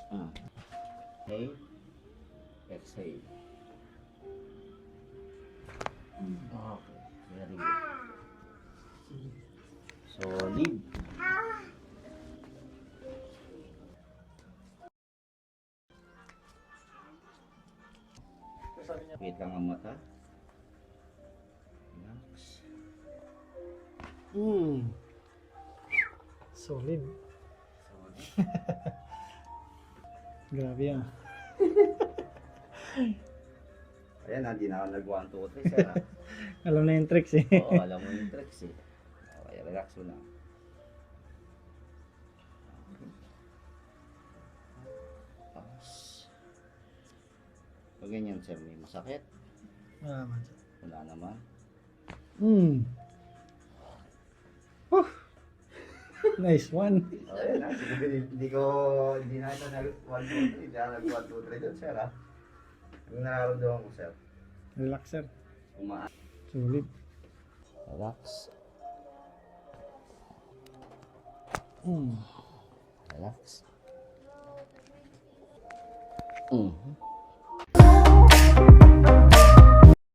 Ah. Okay. Exhale. Okay. Very good. Solid. Wait lang ang mata. Relax. Solid. Solid. Grabe ah. Ayan, hindi na ako nag-1, 2, 3, sir. Alam na yung tricks eh. Oo, alam mo yung tricks eh. Okay, relax mo lang. Tapos, pag ganyan, sir, may masakit. Wala naman sir. Wala naman. Nice one. Okay na, siguro hindi na ito nag-1, 2, 3. Hindi na nag-1, 2, 3 doon, sir, ha? Yung nararamdaman ko, sir. Relax sir. Umaan. Solid. Relax. Relax.